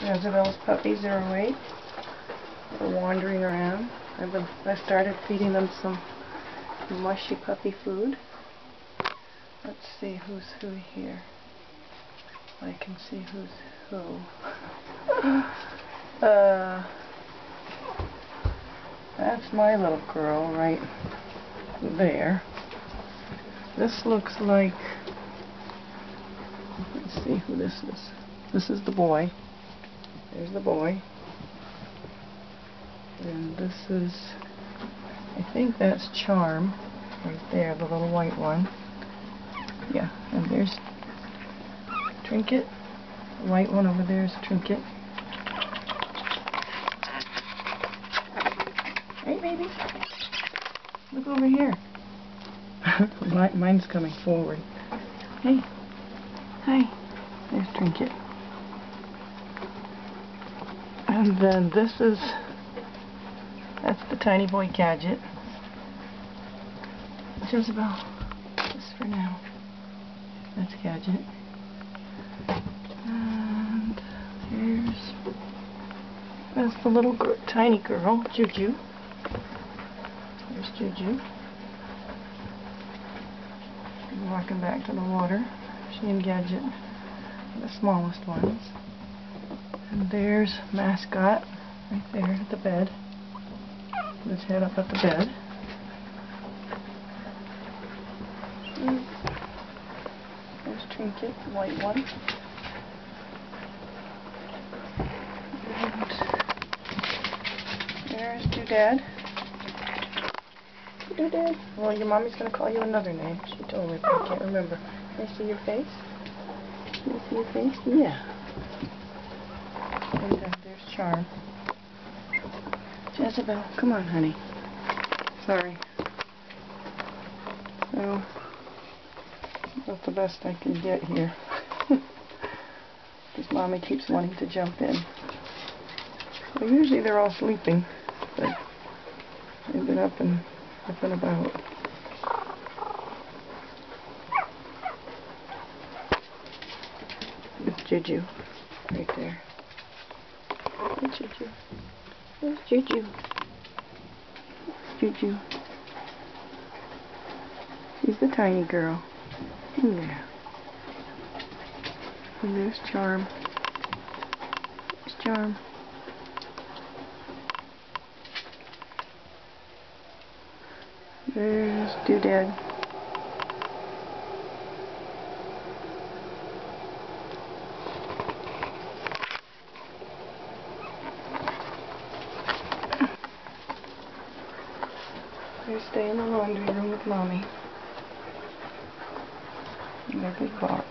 Jezebel's puppies are awake. They're wandering around. I started feeding them some mushy puppy food. Let's see who's who here. I can see who's who. That's my little girl right there. This looks like, let's see who this is. This is the boy. There's the boy. And this is, I think that's Charm right there, the little white one. Yeah, and there's Trinket. The white one over there is Trinket. Hey, baby. Look over here. Mine's coming forward. Hey. Hi. There's Trinket. And then this is, that's the tiny boy Gadget. Jezebel, just for now. That's Gadget. And there's the little tiny girl, Juju. There's Juju. She's walking back to the water. She and Gadget are the smallest ones. And there's Mascot right there at the bed. Put his head up at the bed. And there's Trinket, the white one. And there's Doodad. Doodad. Well, your mommy's going to call you another name. She told me, but I can't remember. Can I see your face? Can I see your face? Yeah. And there's Charm. Jezebel, come on, honey. Sorry. So, that's the best I can get here. Because Mommy keeps wanting to jump in. So usually they're all sleeping, but they've been up and about. It's Juju, right there. Hey, Juju. There's Juju. Juju. She's the tiny girl. Yeah. And there's Charm. There's Charm. There's Doodad. They stay in the laundry room with Mommy in their big box.